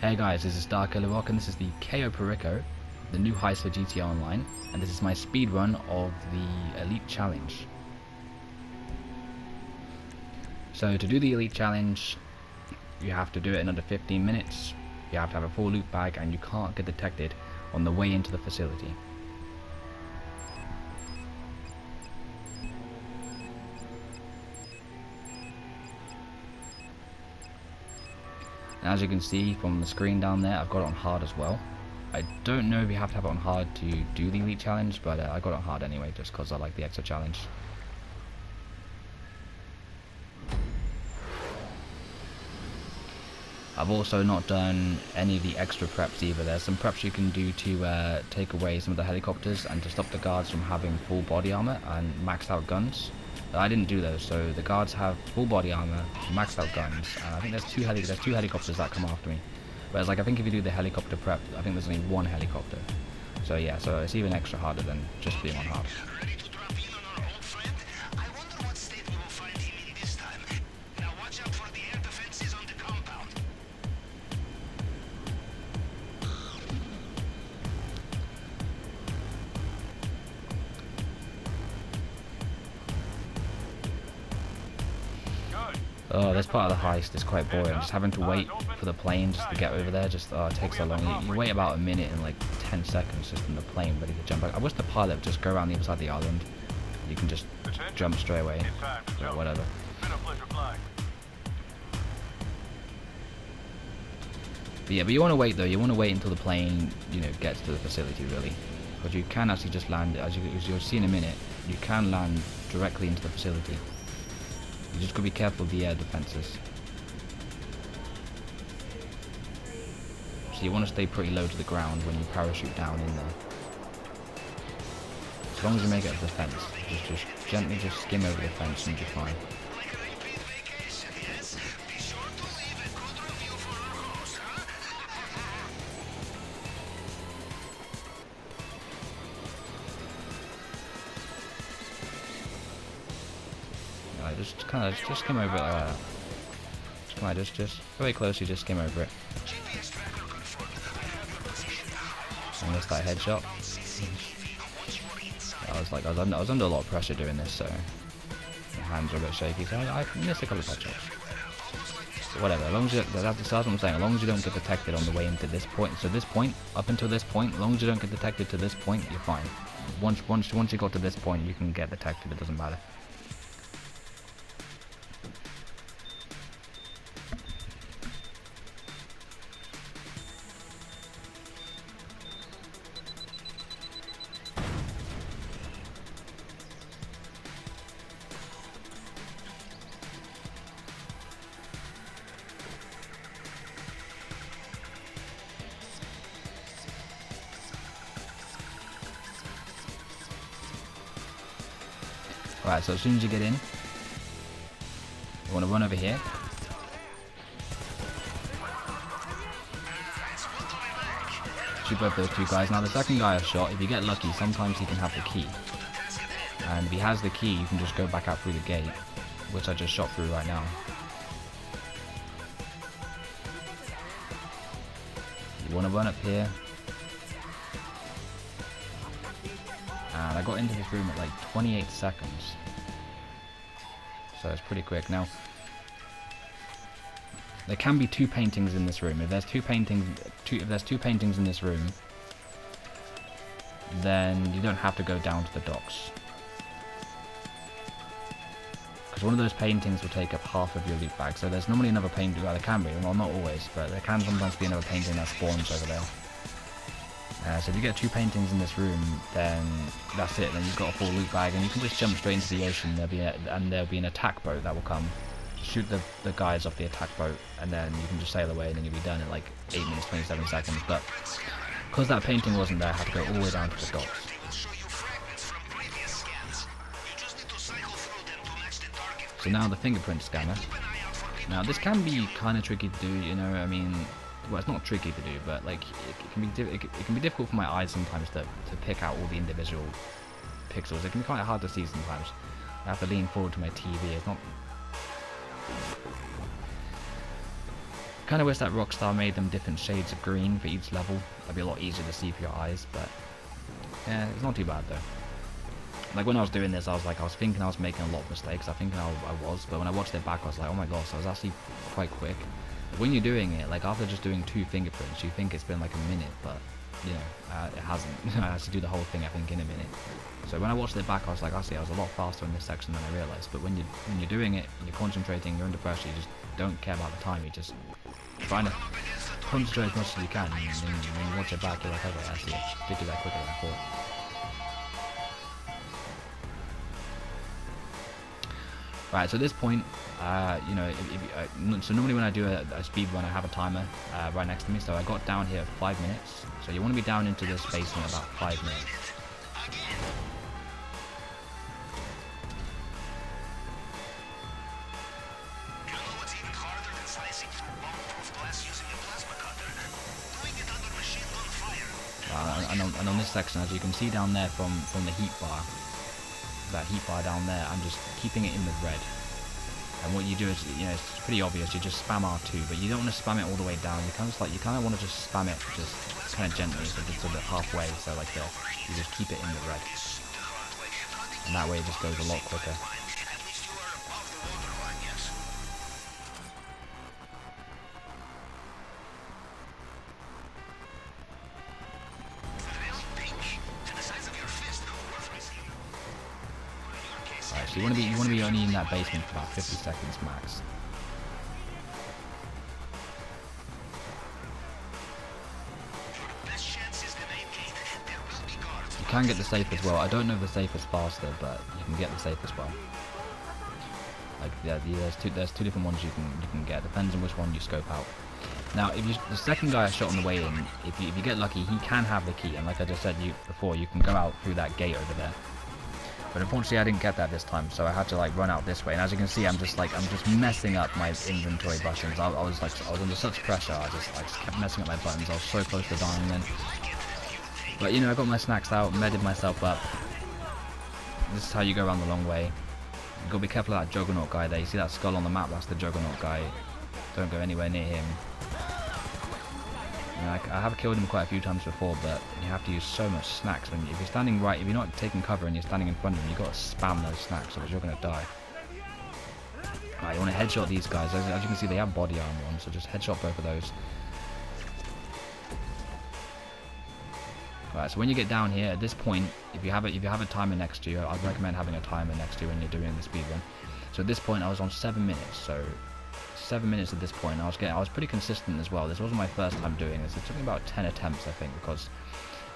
Hey guys, this is STARKILLERROCK and this is the Cayo Perico, the new heist for GTA Online, and this is my speed run of the Elite Challenge. So to do the Elite Challenge, you have to do it in under 15 minutes, you have to have a full loot bag, and you can't get detected on the way into the facility. And as you can see from the screen down there, I've got it on hard as well. I don't know if you have to have it on hard to do the Elite Challenge, but I got it on hard anyway, just because I like the extra challenge. I've also not done any of the extra preps either. There's some preps you can do to take away some of the helicopters and to stop the guards from having full body armor and maxed out guns. I didn't do those, so the guards have full body armor, maxed out guns, and I think there's two helicopters that come after me. Whereas like I think if you do the helicopter prep, I think there's only one helicopter. So yeah, so it's even extra harder than just being on hard. Oh, this part of the heist is quite boring. Just having to wait for the plane just to get over there, just it takes so long. You wait about a minute and like 10 seconds just in the plane ready to jump back. I wish the pilot would just go around the other side of the island. You can just jump straight away, or whatever. But yeah, but you want to wait though. You want to wait until the plane, gets to the facility really, because you can actually just land. As you'll see in a minute, you can land directly into the facility. You just gotta be careful of the air defenses. So you want to stay pretty low to the ground when you parachute down in there. As long as you make it up the fence, just gently just skim over the fence and you'll be fine. Just skim over it like that. Come on, just very closely, just skim over it. And missed that headshot. I was under a lot of pressure doing this, so my hands are a bit shaky. So I missed a couple of headshots. But whatever, as long as that's what I'm saying. As long as you don't get detected on the way into this point. So this point, up until this point, as long as you don't get detected to this point, you're fine. Once you got to this point, you can get detected. It doesn't matter. Alright, so as soon as you get in, you want to run over here. Shoot both those two guys. Now the second guy I shot, if you get lucky, sometimes he can have the key. And if he has the key, you can just go back out through the gate, which I just shot through right now. You want to run up here. And I got into this room at like 28 seconds. So it's pretty quick. Now, there can be two paintings in this room. If there's two paintings in this room, then you don't have to go down to the docks. Because one of those paintings will take up half of your loot bag. So there's normally another painting, well there can be, well not always, but there can sometimes be another painting that spawns over there. So if you get two paintings in this room, then that's it. Then you've got a full loot bag, and you can just jump straight into the ocean. There'll be an attack boat that will come, shoot the guys off the attack boat, and then you can just sail away, and then you'll be done in like 8 minutes 27 seconds. But because that painting wasn't there, I had to go all the way down to the docks. So now the fingerprint scanner. Now this can be kind of tricky to do, I mean. Well, it's not tricky to do, but like it can be difficult for my eyes sometimes to pick out all the individual pixels. It can be quite hard to see sometimes. I have to lean forward to my TV. It's not Kind of wish that Rockstar made them different shades of green for each level. That'd be a lot easier to see for your eyes, but yeah, it's not too bad though. Like when I was doing this, I was thinking I was making a lot of mistakes. I think I was, but when I watched it back, I was like, oh my gosh, I was actually quite quick. When you're doing it, like after just doing 2 fingerprints, you think it's been like a minute, but you know, it hasn't. I had to do the whole thing, I think, in a minute. So when I watched it back, I was like, actually, I was a lot faster in this section than I realized. But when you're doing it, and you're concentrating, you're under pressure, you just don't care about the time. You're just trying to concentrate as much as you can, and when you watch it back, you're like, okay, actually, I did do that quicker than I thought. Right, so at this point, you know, so normally when I do a speed run, I have a timer right next to me. So I got down here at 5 minutes. So you want to be down into this space in about 5 minutes. And on this section, as you can see down there from the heat bar, that heat bar down there, I'm just keeping it in the red. And what you do is, you know, it's pretty obvious, you just spam R2, but you don't want to spam it all the way down. You kind of want to just spam it just kind of gently, so just a bit halfway, so like this. You just keep it in the red, and that way it just goes a lot quicker. So you want to be only in that basement for about 50 seconds max. You can get the safe as well. I don't know if the safe is faster, but you can get the safe as well. Like yeah, there's two different ones you can get. Depends on which one you scope out. Now, the second guy I shot on the way in, if you get lucky, he can have the key. And like I just said before, you can go out through that gate over there. But unfortunately, I didn't get that this time, so I had to like run out this way. And as you can see, I'm just messing up my inventory buttons. I was under such pressure. I just kept messing up my buttons. I was so close to dying then. But you know, I got my snacks out, medded myself up. This is how you go around the long way. You gotta be careful of that Juggernaut guy there. You see that skull on the map? That's the Juggernaut guy. Don't go anywhere near him. You know, I have killed him quite a few times before, but you have to use so much snacks. If you're standing right, if you're not taking cover and you're standing in front of him, you've got to spam those snacks, otherwise you're going to die. Right, you want to headshot these guys. As you can see, they have body armor on, so just headshot both of those. Right, so when you get down here, at this point, if you have a timer next to you, I'd recommend having a timer next to you when you're doing the speed run. So at this point, I was on 7 minutes, so 7 minutes at this point. I was pretty consistent as well. This wasn't my first time doing this. It took me about 10 attempts, I think, because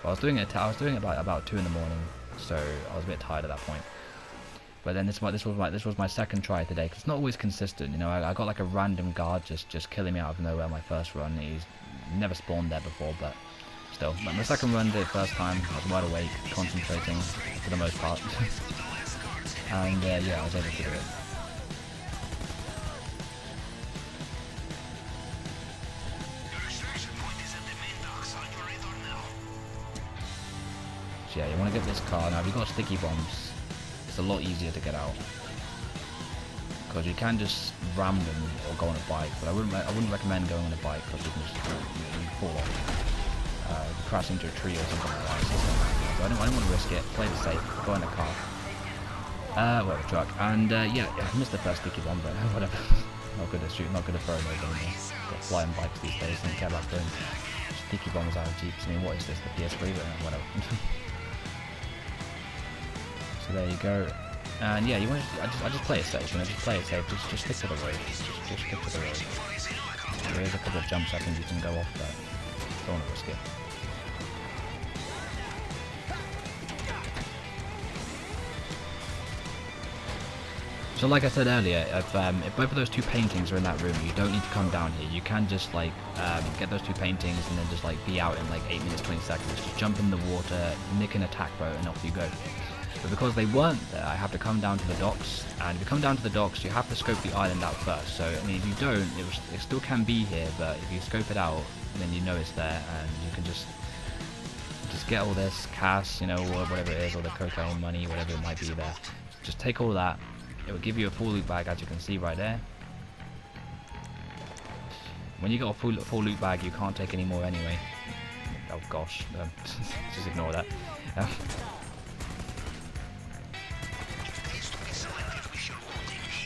I was doing it about 2 in the morning, so I was a bit tired at that point. But then this was my second try today, because it's not always consistent. You know, I got like a random guard just killing me out of nowhere my first run. He's never spawned there before, but still. But my second run did it first time. I was wide awake, concentrating for the most part, and yeah, I was able to do it. So yeah, you want to get this car. Now if you've got sticky bombs, it's a lot easier to get out, because you can just ram them or go on a bike, but I wouldn't recommend going on a bike, because you can just you fall off, crash into a tree or something like that. So I don't want to risk it. Play it safe. Go in the car, well, the truck, and yeah, I missed the first sticky bomb, but whatever. Not good at shooting, not good at throwing those anymore. Got flying bikes these days, don't care about throwing sticky bombs out of jeeps. I mean, what is this? The PS3? But whatever. So there you go. And yeah, you want to I just play it safe, you know, just play it safe, just stick to the road. Just stick to the road. There is a couple of jumps I think you can go off, but don't want to risk it. So like I said earlier, if both of those 2 paintings are in that room, you don't need to come down here. You can just like get those 2 paintings and then just like be out in like 8 minutes 20 seconds. Just jump in the water, nick an attack boat, and off you go. But because they weren't there, I have to come down to the docks, and if you come down to the docks, you have to scope the island out first. So I mean, if you don't, it still can be here, but if you scope it out, then you know it's there, and you can just get all this cash, you know, or whatever it is, or the cocaine money, whatever it might be there. Just take all that. It will give you a full loot bag, as you can see right there. When you got a full loot bag, you can't take any more anyway. Oh gosh, just ignore that.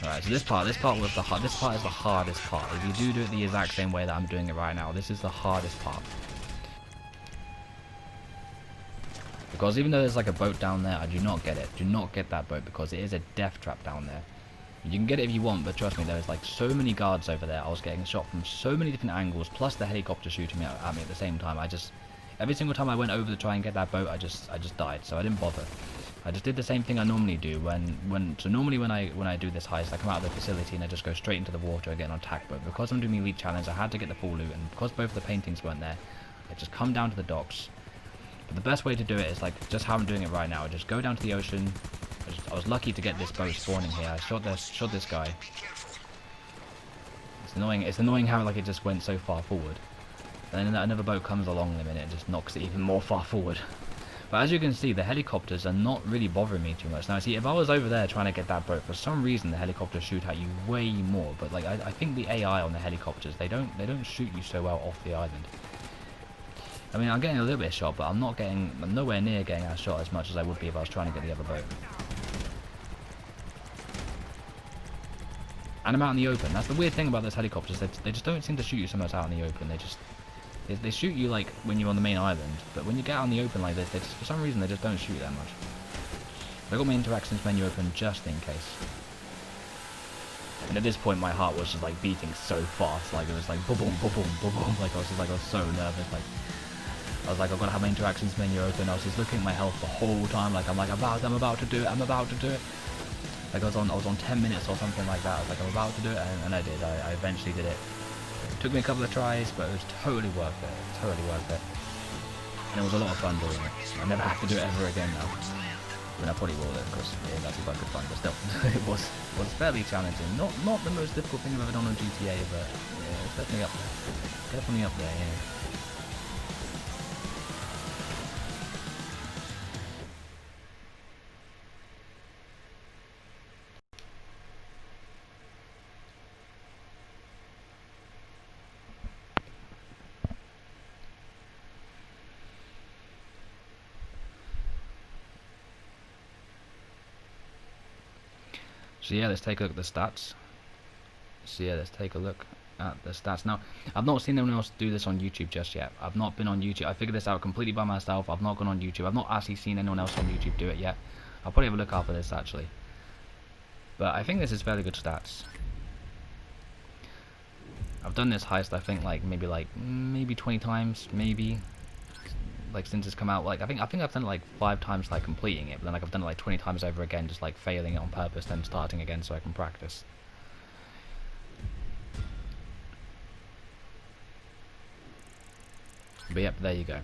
Alright, so this part is the hardest part. If you do it the exact same way that I'm doing it right now, this is the hardest part. Because even though there's like a boat down there, I do not get it. Do not get that boat because it is a death trap down there. You can get it if you want, but trust me, there's like so many guards over there. I was getting shot from so many different angles, plus the helicopter shooting me at me at the same time. Every single time I went over to try and get that boat, I just died, so I didn't bother. I just did the same thing I normally do so normally when I do this heist, I come out of the facility and I just go straight into the water and get on an attack boat. Because I'm doing the elite challenge, I had to get the full loot, and because both of the paintings weren't there, I just come down to the docks. But the best way to do it is like just how I'm doing it right now. I just go down to the ocean. I was lucky to get this boat spawning here. I shot this guy. It's annoying how like it just went so far forward. And then another boat comes along in a minute and just knocks it even more far forward. But as you can see, the helicopters are not really bothering me too much. Now see, if I was over there trying to get that boat, for some reason the helicopters shoot at you way more. But like I think the AI on the helicopters, they don't shoot you so well off the island. I mean, I'm getting a little bit shot, but I'm nowhere near getting that shot as much as I would be if I was trying to get the other boat. And I'm out in the open. That's the weird thing about those helicopters. They just don't seem to shoot you so much out in the open. They shoot you like when you're on the main island, but when you get out in the open like this, for some reason they just don't shoot that much. So I got my interactions menu open just in case. And at this point, my heart was just like beating so fast, like it was like boom, boom, boom, boom, boom, boom. Like I was so nervous. Like I was like, I've got to have my interactions menu open. I was just looking at my health the whole time. Like I'm about to do it. I'm about to do it. Like I was on 10 minutes or something like that. I was like, I'm about to do it, and I did. I eventually did it. It took me a couple of tries, but it was totally worth it. Totally worth it. And it was a lot of fun doing it. I never have to do it ever again now. I mean, I probably will though, because yeah, that's quite good fun. But still, it was fairly challenging. Not the most difficult thing I've ever done on GTA, but yeah, it's definitely up there. Definitely up there, yeah. So yeah, let's take a look at the stats. Now, I've not seen anyone else do this on YouTube just yet. I've not been on YouTube. I figured this out completely by myself. I've not gone on YouTube. I've not actually seen anyone else on YouTube do it yet. I'll probably have a look after this actually. But I think this is fairly good stats. I've done this heist I think maybe 20 times, maybe. Like since it's come out, like I think I've done it like 5 times like completing it, but then like I've done it like 20 times over again, just like failing it on purpose, then starting again so I can practice. But yep, there you go.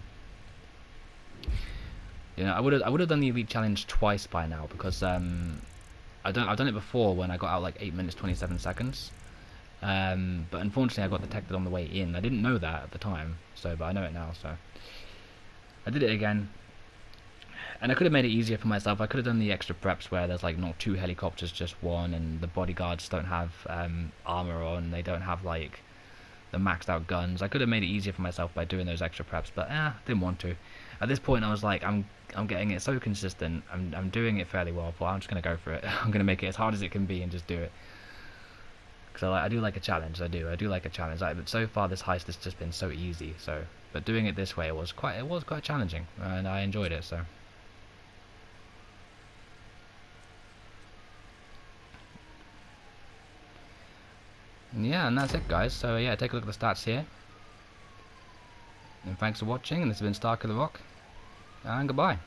You know, I would have done the elite challenge twice by now because I've done it before when I got out like 8 minutes 27 seconds. But unfortunately I got detected on the way in. I didn't know that at the time, but I know it now, so I did it again, and I could have made it easier for myself. I could have done the extra preps where there's like not 2 helicopters, just 1, and the bodyguards don't have armor on, they don't have like the maxed out guns. I could have made it easier for myself by doing those extra preps, but didn't want to. At this point I was like, I'm getting it so consistent, I'm doing it fairly well, but I'm just going to go for it. I'm going to make it as hard as it can be and just do it. Because I do like a challenge, I do like a challenge. But so far this heist has just been so easy, but doing it this way was quite challenging, and I enjoyed it. So yeah, and that's it guys. So yeah, take a look at the stats here, and thanks for watching, and this has been StarKillerRock, and goodbye.